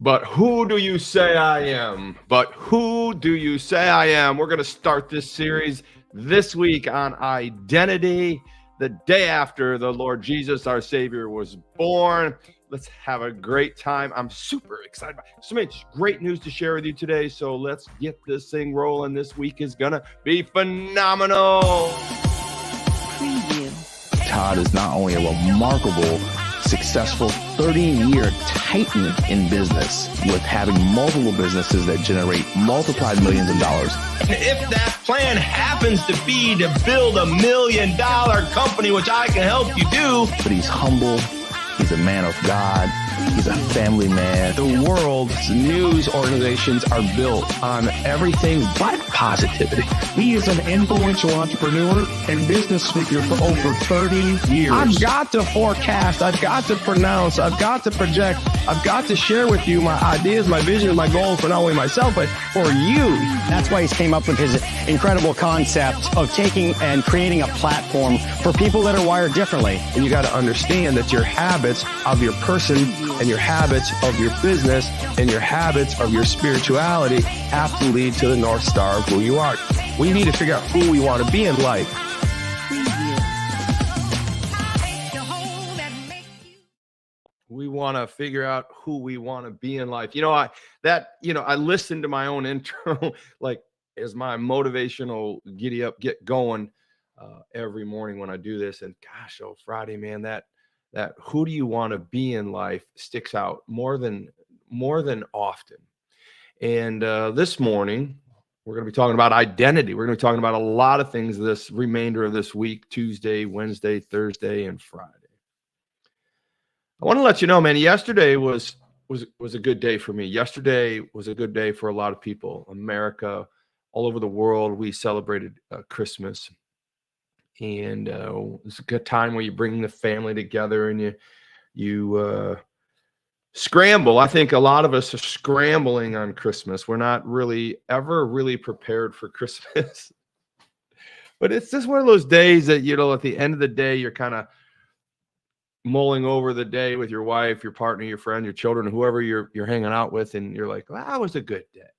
But who do you say I am? But who do you say I am? We're going to start this series this week on identity, the day after the Lord Jesus, our Savior, was born. Let's have a great time. I'm super excited. So much great news to share with you today. So let's get this thing rolling. This week is going to be phenomenal. Preview. Todd is not only a remarkable, successful 30-year titan in business with having multiple businesses that generate multiplied millions of dollars. And if that plan happens to be to build $1 million company, which I can help you do. But he's humble. He's a man of God. He's a family man. The world's news organizations are built on everything but positivity. He is an influential entrepreneur and business speaker for over 30 years. I've got to forecast. I've got to pronounce. I've got to project. I've got to share with you my ideas, my vision, my goals for not only myself, but for you. That's why he's came up with his incredible concept of taking and creating a platform for people that are wired differently. And you got to understand that your habits of your person and your habits of your business and your habits of your spirituality have to lead to the North Star of who you are. We need to figure out who we want to be in life. We want to figure out who we want to be in life. I listen to my own internal, as my motivational giddy up, get going every morning when I do this. And gosh, Friday, man, that who do you want to be in life sticks out more than often. And this morning, we're going to be talking about identity. We're going to be talking about a lot of things this remainder of this week, Tuesday, Wednesday, Thursday, and Friday. I want to let you know, man, yesterday was a good day for me. Yesterday was a good day for a lot of people. America, all over the world, we celebrated Christmas. And it's a good time where you bring the family together and you scramble. I think a lot of us are scrambling on Christmas. We're not ever really prepared for Christmas. But it's just one of those days that, at the end of the day, you're kind of mulling over the day with your wife, your partner, your friend, your children, whoever you're hanging out with, and you're like, well, that was a good day. It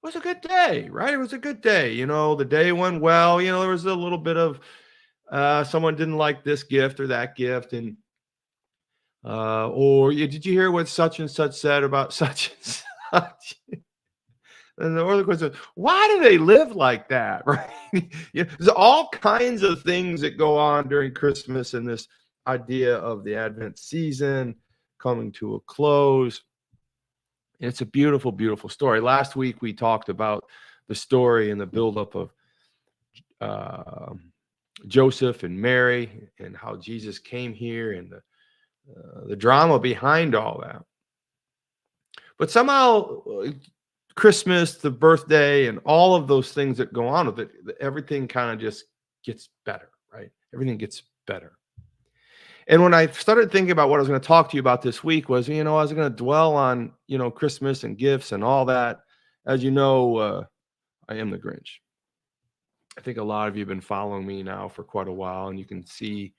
was a good day, right? It was a good day. The day went well. There was a little bit of someone didn't like this gift or that gift, and did you hear what such and such said about such and such? And the other question is, why do they live like that, right? There's all kinds of things that go on during Christmas and this idea of the Advent season coming to a close. It's a beautiful, beautiful story. Last week, we talked about the story and the buildup of Joseph and Mary and how Jesus came here and the drama behind all that. But somehow, Christmas, the birthday, and all of those things that go on with it, everything kind of just gets better, right? Everything gets better. And when I started thinking about what I was going to talk to you about this week was, I was going to dwell on, Christmas and gifts and all that. As you know, I am the Grinch. I think a lot of you have been following me now for quite a while, and you can see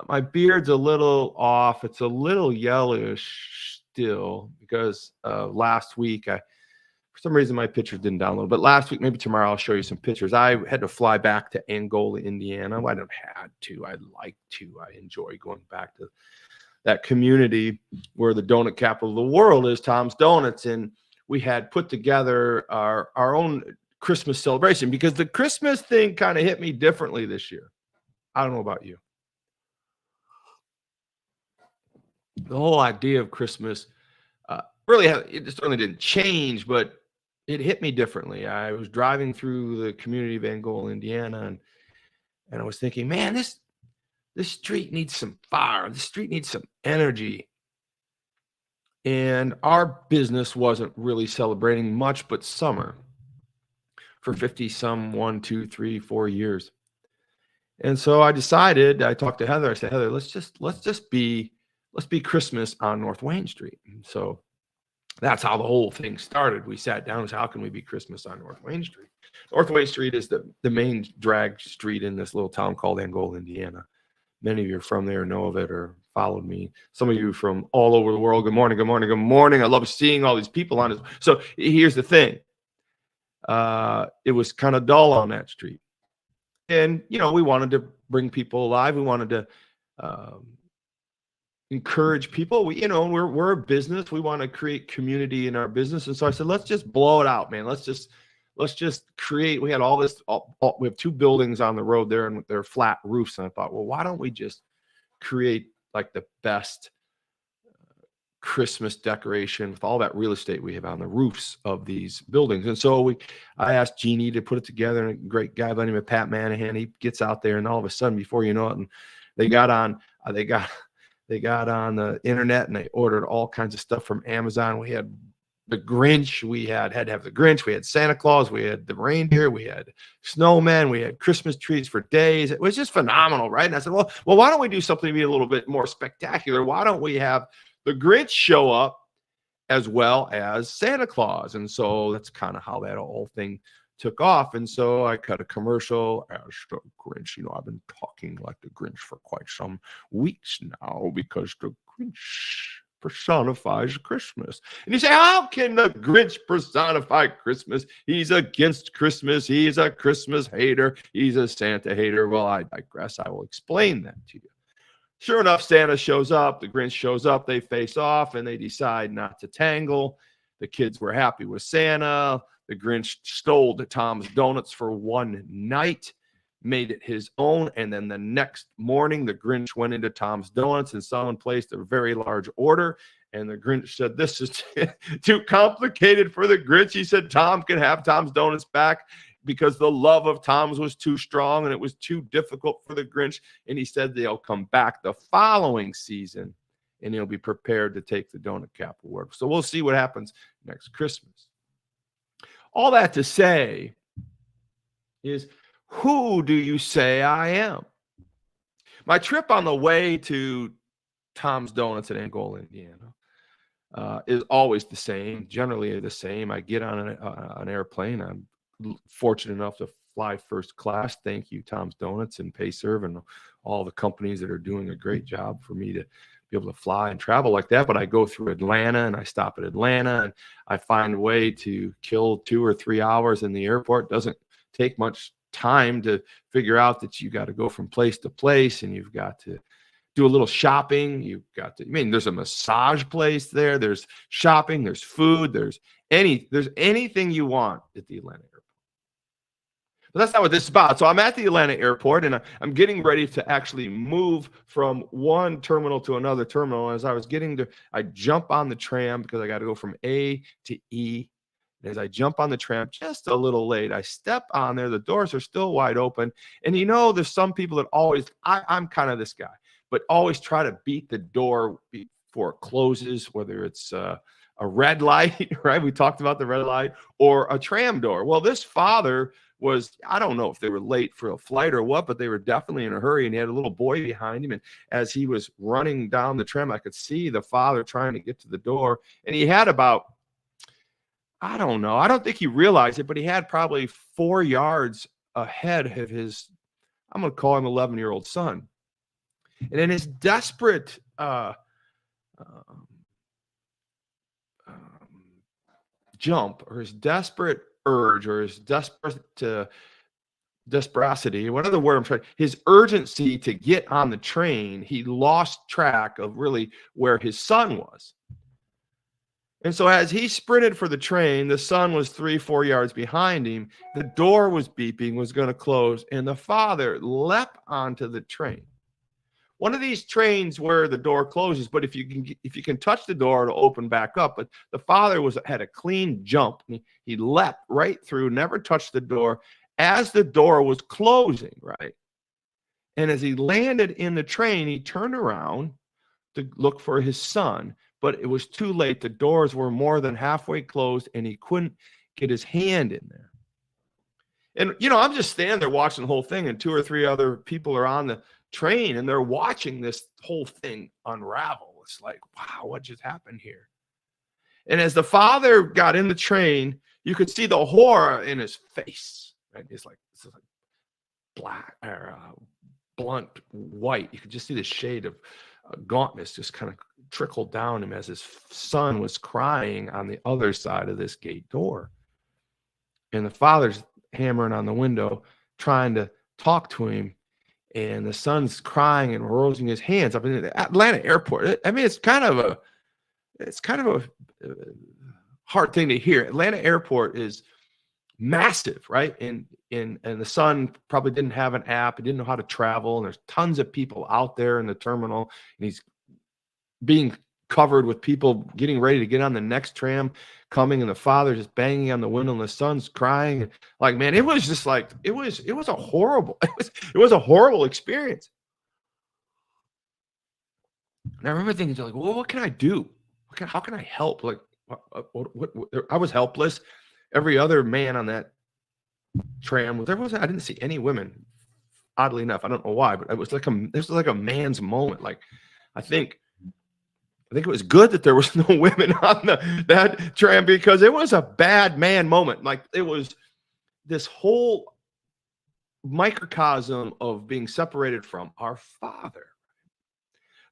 my beard's a little off. It's a little yellowish still because last week, for some reason, my pictures didn't download. But last week, maybe tomorrow, I'll show you some pictures. I had to fly back to Angola, Indiana. Well, I didn't have to. I'd like to. I enjoy going back to that community where the donut capital of the world is, Tom's Donuts. And we had put together our own Christmas celebration because the Christmas thing kind of hit me differently this year. I don't know about you. The whole idea of Christmas it certainly didn't change, but it hit me differently. I was driving through the community of Angola, Indiana, and I was thinking, man, this street needs some fire. This street needs some energy. And our business wasn't really celebrating much but summer for 50-some, 1, 2, 3, 4 years. And so I talked to Heather. I said, Heather, let's be Christmas on North Wayne Street. And so that's how the whole thing started. We sat down and said, how can we be Christmas on North Wayne Street? North Wayne Street is the main drag street in this little town called Angola, Indiana. Many of you are from there, know of it, or followed me. Some of you from all over the world. Good morning, good morning, good morning. I love seeing all these people on it. So here's the thing. It was kind of dull on that street. And, we wanted to bring people alive. We wanted to encourage people. We're a business. We want to create community in our business. And so I said, let's just blow it out, man. Let's just create. We had all this. We have 2 buildings on the road there, and they're flat roofs. And I thought, well, why don't we just create like the best Christmas decoration with all that real estate we have on the roofs of these buildings? And so I asked Jeannie to put it together, and a great guy by the name of Pat Manahan. He gets out there, and all of a sudden, before you know it, and they got on the internet, and they ordered all kinds of stuff from Amazon. We had the Grinch. We had to have the Grinch. We had Santa Claus. We had the reindeer. We had snowmen. We had Christmas trees for days. It was just phenomenal, right? And I said, well, why don't we do something to be a little bit more spectacular? Why don't we have the Grinch show up as well as Santa Claus? And so that's kind of how that whole thing took off. And so I cut a commercial as the Grinch. I've been talking like the Grinch for quite some weeks now, because the Grinch personifies Christmas. And you say, how can the Grinch personify Christmas? He's against Christmas. He's a Christmas hater. He's a Santa hater. Well, I digress. I will explain that to you. Sure enough, Santa shows up. The Grinch shows up. They face off, and they decide not to tangle. The kids were happy with Santa. The Grinch stole the Tom's Donuts for one night, made it his own, and then the next morning, the Grinch went into Tom's Donuts, and someone placed a very large order, and the Grinch said, this is too complicated for the Grinch. He said Tom can have Tom's Donuts back, because the love of Tom's was too strong, and it was too difficult for the Grinch, and he said they'll come back the following season, and he'll be prepared to take the donut cap award. So we'll see what happens next Christmas. All that to say is, who do you say I am? My trip on the way to Tom's Donuts in Angola, Indiana, is always the same, generally the same. I get on an airplane. I'm fortunate enough to fly first class. Thank you, Tom's Donuts and Payserve and all the companies that are doing a great job for me to be able to fly and travel like that. But I go through Atlanta, and I stop at Atlanta, and I find a way to kill 2 or 3 hours in the airport. Doesn't take much time to figure out that you got to go from place to place, and you've got to do a little shopping. You've got to, there's a massage place there. There's shopping, there's food, there's anything you want at the Atlanta airport. But that's not what this is about. So I'm at the Atlanta airport, and I'm getting ready to actually move from one terminal to another terminal. As I was I jump on the tram because I got to go from A to E. And as I jump on the tram, just a little late, I step on there. The doors are still wide open. And there's some people that always, I'm kind of this guy, but always try to beat the door before it closes, whether it's a red light, right? We talked about the red light, or a tram door. Well, this father was, I don't know if they were late for a flight or what, but they were definitely in a hurry, and he had a little boy behind him. And as he was running down the tram, I could see the father trying to get to the door. And he had about, I don't know, I don't think he realized it, but he had probably 4 yards ahead of his, I'm going to call him 11-year-old son. And in his desperate jump, or his desperate urge, or his desperacity, whatever word I'm trying, his urgency to get on the train, he lost track of really where his son was. And so as he sprinted for the train, the son was 3-4 yards behind him. The door was beeping, was going to close, and the father leapt onto the train. One of these trains where the door closes, but if you can touch the door, it'll open back up. But the father had a clean jump. He leapt right through, never touched the door as the door was closing, right? And as he landed in the train, he turned around to look for his son, but it was too late. The doors were more than halfway closed, and he couldn't get his hand in there. And, I'm just standing there watching the whole thing, and 2 or 3 other people are on the train, and they're watching this whole thing unravel. It's like, wow, what just happened here? And as the father got in the train, you could see the horror in his face, right? It's like black or blunt white. You could just see the shade of gauntness just kind of trickled down him as his son was crying on the other side of this gate door. And the father's hammering on the window, trying to talk to him. And the son's crying and raising his hands up in the Atlanta airport. I mean, it's kind of a hard thing to hear. Atlanta airport is massive, right? And the son probably didn't have an app. He didn't know how to travel. And there's tons of people out there in the terminal. And he's being covered with people getting ready to get on the next tram coming, and the father just banging on the window, and the son's crying. And like, man, it was just like, it was a horrible experience. And I remember thinking, like, well, what can I do? How can I help? Like, what I was helpless. Every other man on that tram, I didn't see any women. Oddly enough, I don't know why, but it was like a man's moment. Like, I think it was good that there was no women on that tram, because it was a bad man moment. Like, it was this whole microcosm of being separated from our Father.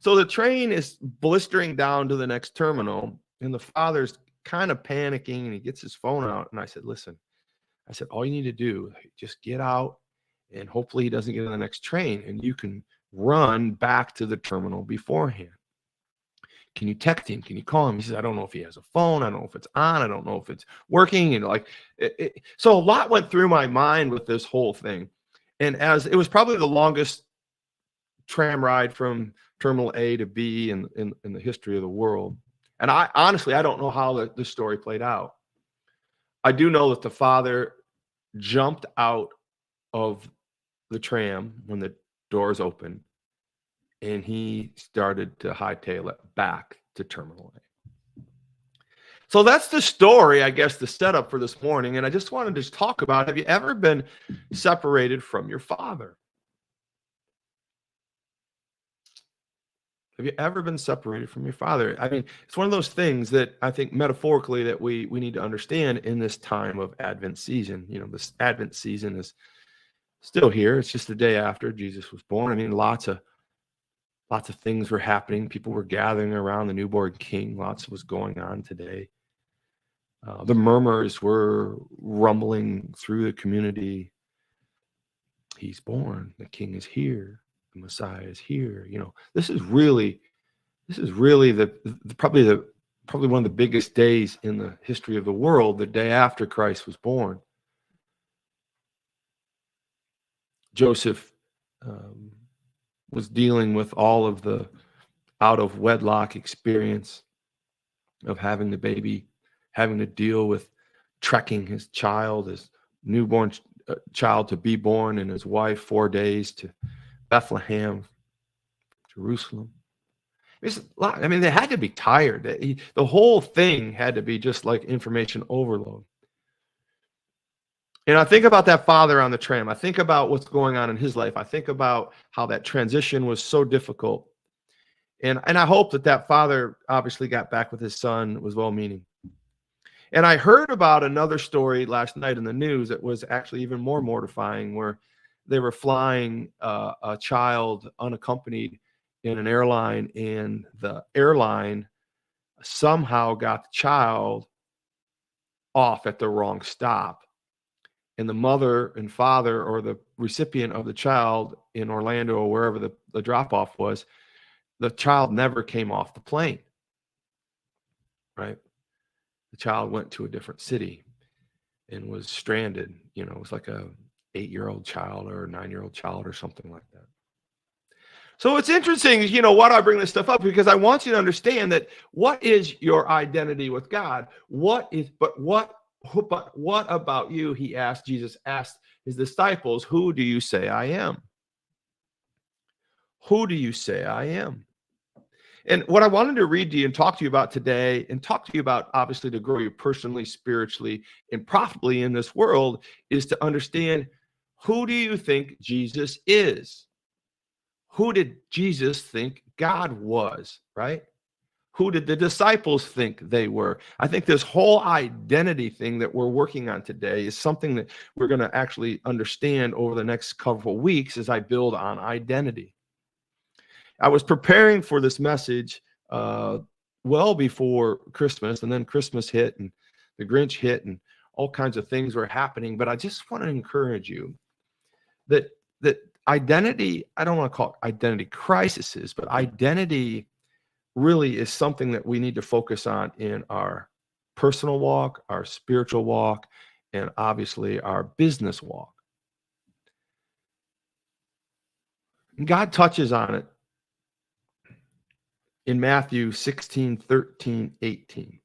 So the train is blistering down to the next terminal, and the father's kind of panicking, and he gets his phone out. And I said, listen, all you need to do, just get out, and hopefully he doesn't get on the next train, and you can run back to the terminal beforehand. Can you text him? Can you call him? He says, I don't know if he has a phone. I don't know if it's on. I don't know if it's working. And like, so a lot went through my mind with this whole thing. And as it was probably the longest tram ride from terminal A to B in the history of the world. And I honestly don't know how the story played out. I do know that the father jumped out of the tram when the doors opened, and he started to hightail it back to Terminal A. So that's the story, I guess, the setup for this morning. And I just wanted to talk about, have you ever been separated from your father? Have you ever been separated from your father? I mean, it's one of those things that I think metaphorically that we need to understand in this time of Advent season. You know, this Advent season is still here. It's just the day after Jesus was born. I mean, lots of things were happening. People were gathering around the newborn king. Lots was going on today. The murmurs were rumbling through the community. He's born. The king is here. The Messiah is here. You know, this is really probably one of the biggest days in the history of the world, the day after Christ was born. Joseph was dealing with all of the out of wedlock experience of having the baby, having to deal with trekking his child, his newborn child, to be born, and his wife 4 days to Bethlehem, Jerusalem. It's a lot. I mean, they had to be tired. The whole thing had to be just like information overload. And I think about that father on the tram. I think about what's going on in his life. I think about how that transition was so difficult. And I hope that father obviously got back with his son, was well-meaning. And I heard about another story last night in the news that was actually even more mortifying, where they were flying a child unaccompanied in an airline, and the airline somehow got the child off at the wrong stop. And the mother and father, or the recipient of the child in Orlando or wherever the drop-off was, the child never came off the plane, right? The child went to a different city and was stranded. You know, it was like a 8-year-old child or a 9-year-old child or something like that. So it's interesting, you know, why do I bring this stuff up? Because I want you to understand that what is your identity with God? What about you? Jesus asked his disciples, who do you say I am? Who do you say I am? And what I wanted to read to you and talk to you about today, and talk to you about, obviously, to grow you personally, spiritually, and profitably in this world, is to understand, who do you think Jesus is? Who did Jesus think God was, right? Who did the disciples think they were? I think this whole identity thing that we're working on today is something that we're going to actually understand over the next couple of weeks as I build on identity. I was preparing for this message well before Christmas, and then Christmas hit, and the Grinch hit, and all kinds of things were happening. But I just want to encourage you that identity, I don't want to call it identity crises, but identity really is something that we need to focus on in our personal walk, our spiritual walk, and obviously our business walk. And God touches on it in Matthew 16, 13, 18.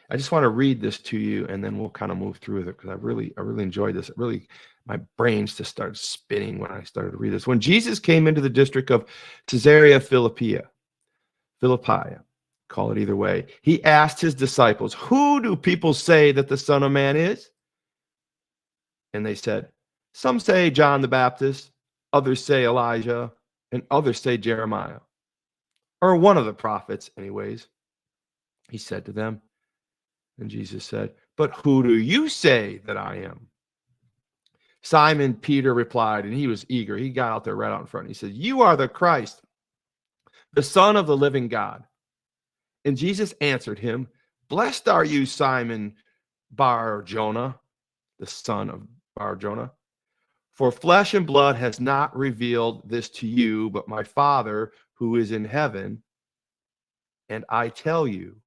I just want to read this to you, and then we'll kind of move through it, because I really enjoyed this. It really, my brains just started spinning when I started to read this. When Jesus came into the district of Caesarea Philippi, call it either way, he asked his disciples, "Who do people say that the Son of Man is?" And they said, "Some say John the Baptist, others say Elijah, and others say Jeremiah, or one of the prophets anyways." He said to them, and Jesus said, "But who do you say that I am?" Simon Peter replied, and he was eager. He got out there right out in front. He said, "You are the Christ, the Son of the living God." And Jesus answered him, "Blessed are you, Simon Bar-Jonah," the son of Bar-Jonah, "for flesh and blood has not revealed this to you, but my Father who is in heaven. And I tell you,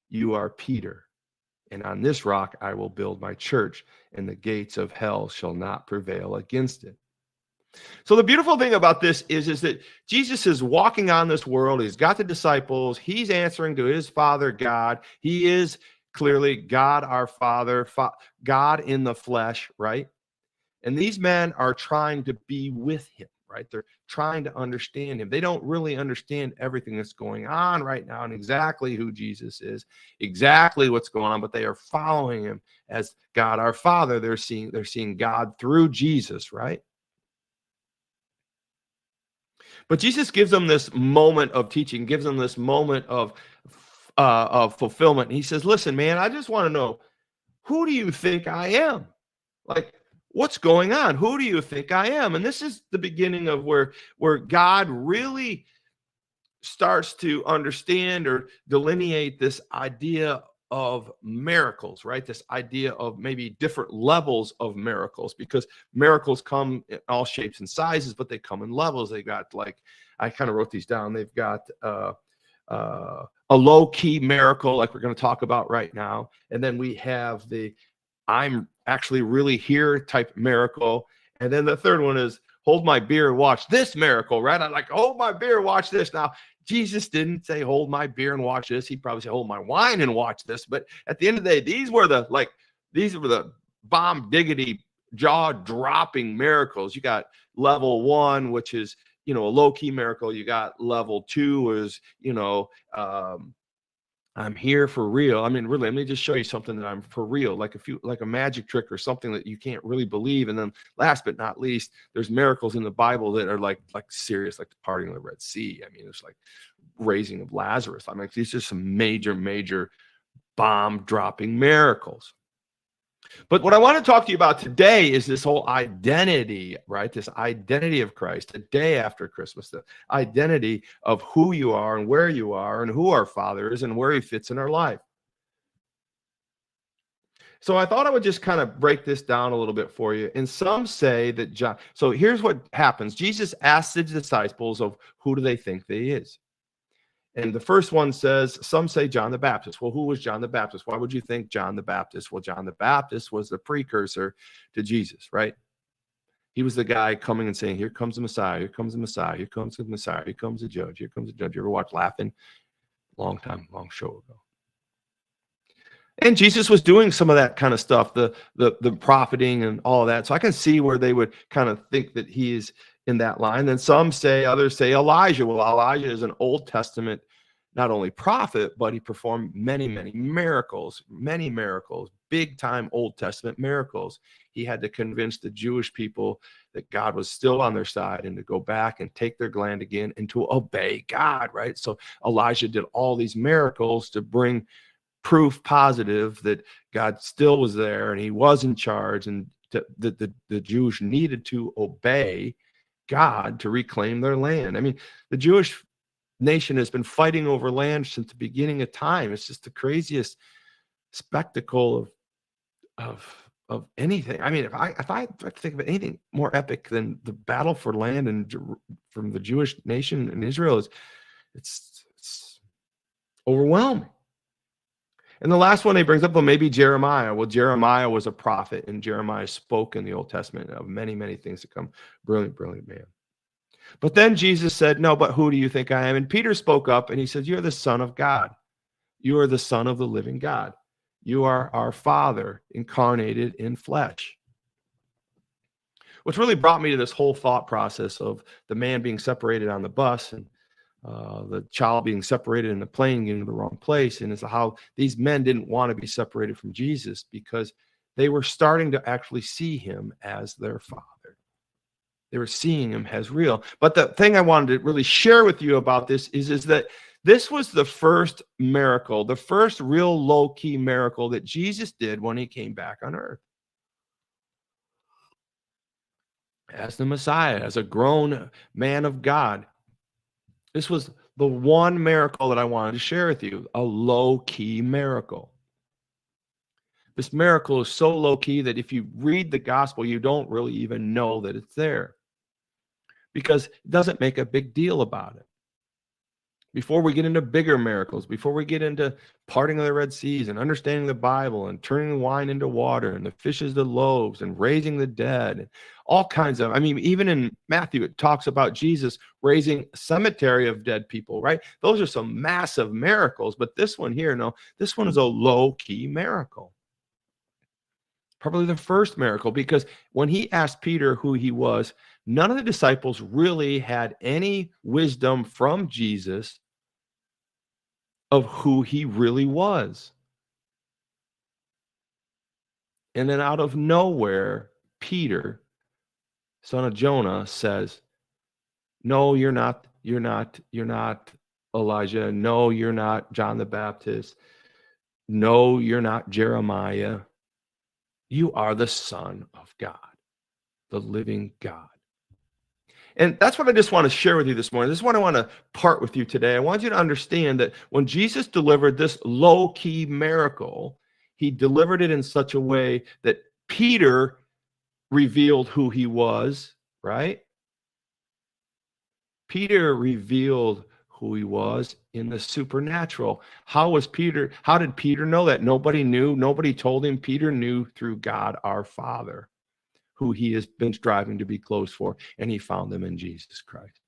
you are Peter, and on this rock I will build my church, and the gates of hell shall not prevail against it." So the beautiful thing about this is that Jesus is walking on this world. He's got the disciples. He's answering to his Father, God. He is clearly God, our Father, God in the flesh, right? And these men are trying to be with him, right? They're trying to understand him. They don't really understand everything that's going on right now and exactly who Jesus is, exactly what's going on, but they are following him as God, our Father. They're seeing God through Jesus, right? But Jesus gives them this moment of teaching, gives them this moment of fulfillment. And he says, "Listen, man, I just want to know, who do you think I am? Like, what's going on? Who do you think I am?" And this is the beginning of where God really starts to understand or delineate this idea of miracles, right? This idea of maybe different levels of miracles, because miracles come in all shapes and sizes, but they come in levels. They got, like, I kind of wrote these down. They've got a low-key miracle, like we're going to talk about right now. And then we have the I'm actually really here type miracle. And then the third one is hold my beer and watch this miracle, right? I'm like, hold my beer, watch this. Now, Jesus didn't say hold my beer and watch this. He probably said hold my wine and watch this. But at the end of the day, these were the bomb diggity, jaw dropping miracles. You got level one, which is, a low key miracle. You got level two is, I'm here for real. I mean, really, let me just show you something that I'm for real, like a magic trick or something that you can't really believe. And then last but not least, there's miracles in the Bible that are like serious, like the parting of the Red Sea. I mean, it's like raising of Lazarus. I mean, these are some major bomb dropping miracles. But what I want to talk to you about today is this whole identity, right? This identity of Christ, the day after Christmas, the identity of who you are and where you are and who our Father is and where he fits in our life. So I thought I would just kind of break this down a little bit for you. And some say that John, so here's what happens. Jesus asks the disciples of who do they think that he is? And the first one says, some say John the Baptist. Well, who was John the Baptist? Why would you think John the Baptist? Well, John the Baptist was the precursor to Jesus, right? He was the guy coming and saying, here comes the Messiah, here comes the Messiah, here comes the Messiah, here comes the judge, here comes the judge. You ever watch Laughing? Long show ago. And Jesus was doing some of that kind of stuff, the profiting and all of that. So I can see where they would kind of think that he is in that line. Then others say Elijah. Well, Elijah is an Old Testament, not only prophet, but he performed many miracles, big time Old Testament miracles. He had to convince the Jewish people that God was still on their side and to go back and take their land again and to obey God, right? So Elijah did all these miracles to bring proof positive that God still was there and he was in charge, and the Jews needed to obey God to reclaim their land. I mean, the Jewish nation has been fighting over land since the beginning of time. It's just the craziest spectacle of anything. I mean, if I think of anything more epic than the battle for land and from the Jewish nation in Israel, it's overwhelming. And the last one he brings up, well, maybe Jeremiah. Well, Jeremiah was a prophet, and Jeremiah spoke in the Old Testament of many, many things to come. Brilliant, brilliant man. But then Jesus said, no, but who do you think I am? And Peter spoke up and he said, you're the Son of God. You are the Son of the living God. You are our Father incarnated in flesh. Which really brought me to this whole thought process of the man being separated on the bus and the child being separated in the plane, getting to the wrong place, and as how these men didn't want to be separated from Jesus because they were starting to actually see him as their Father. They were seeing him as real. But the thing I wanted to really share with you about this is that this was the first miracle, the first real low-key miracle that Jesus did when he came back on earth. As the Messiah, as a grown man of God. This was the one miracle that I wanted to share with you, a low-key miracle. This miracle is so low-key that if you read the gospel, you don't really even know that it's there because it doesn't make a big deal about it. Before we get into bigger miracles, before we get into parting of the Red Seas and understanding the Bible and turning the wine into water and the fishes to loaves and raising the dead and all kinds of, I mean, even in Matthew, it talks about Jesus raising a cemetery of dead people, right? Those are some massive miracles, but this one here, no, this one is a low-key miracle. Probably the first miracle, because when he asked Peter who he was, none of the disciples really had any wisdom from Jesus of who he really was. And then out of nowhere, Peter, son of Jonah, says, no, you're not Elijah. No, you're not John the Baptist. No, you're not Jeremiah. You are the Son of God, the living God. And that's what I just want to share with you this morning. This is what I want to part with you today. I want you to understand that when Jesus delivered this low-key miracle, he delivered it in such a way that Peter revealed who he was, right? Peter revealed who he was in the supernatural. How did Peter know that? Nobody knew. Nobody told him. Peter knew through God, our Father, who he has been striving to be close for, and he found them in Jesus Christ.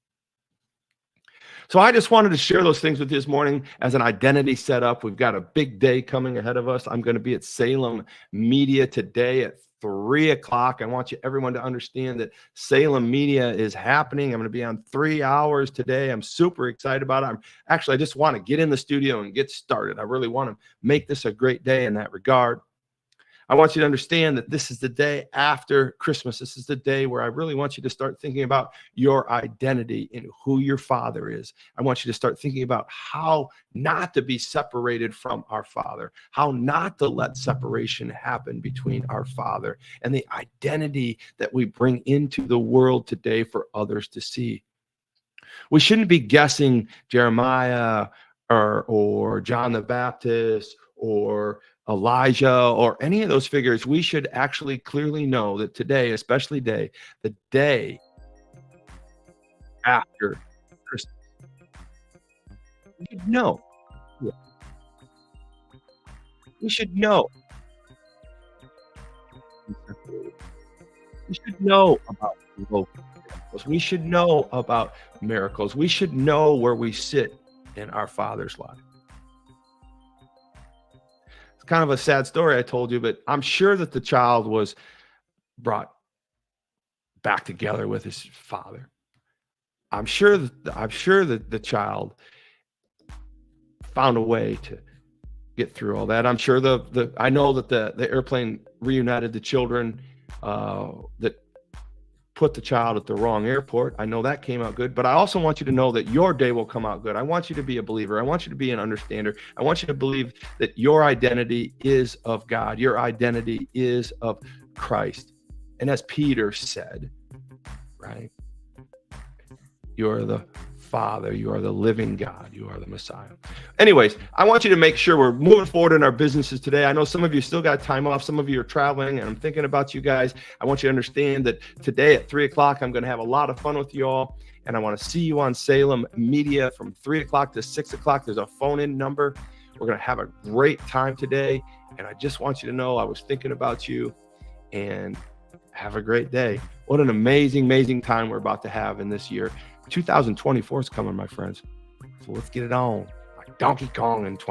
So I just wanted to share those things with you this morning as an identity setup. We've got a big day coming ahead of us. I'm going to be at Salem Media today at 3 o'clock. I want everyone to understand that Salem Media is happening. I'm going to be on 3 hours today. I'm super excited about it. I just want to get in the studio and get started. I really want to make this a great day in that regard. I want you to understand that this is the day after Christmas. This is the day where I really want you to start thinking about your identity and who your Father is. I want you to start thinking about how not to be separated from our Father, how not to let separation happen between our Father and the identity that we bring into the world today for others to see. We shouldn't be guessing Jeremiah or John the Baptist or Elijah or any of those figures. We should actually clearly know that today, especially the day after Christmas, we should know. We should know. We should know about miracles. We should know about miracles. We should know where we sit in our Father's life. It's kind of a sad story I told you, but I'm sure that the child was brought back together with his father. I'm sure that the child found a way to get through all that. I'm sure I know that the airplane reunited the children that put the child at the wrong airport. I know that came out good, but I also want you to know that your day will come out good. I want you to be a believer. I want you to be an understander. I want you to believe that your identity is of God. Your identity is of Christ. And as Peter said, right? You are the Father. You are the living God. You are the Messiah. Anyways, I want you to make sure we're moving forward in our businesses today. I know some of you still got time off. Some of you are traveling, and I'm thinking about you guys. I want you to understand that today at 3 o'clock, I'm going to have a lot of fun with you all. And I want to see you on Salem Media from 3 o'clock to 6 o'clock. There's a phone-in number. We're going to have a great time today. And I just want you to know I was thinking about you, and have a great day. What an amazing, amazing time we're about to have in this year. 2024 is coming, my friends. So let's get it on like Donkey Kong in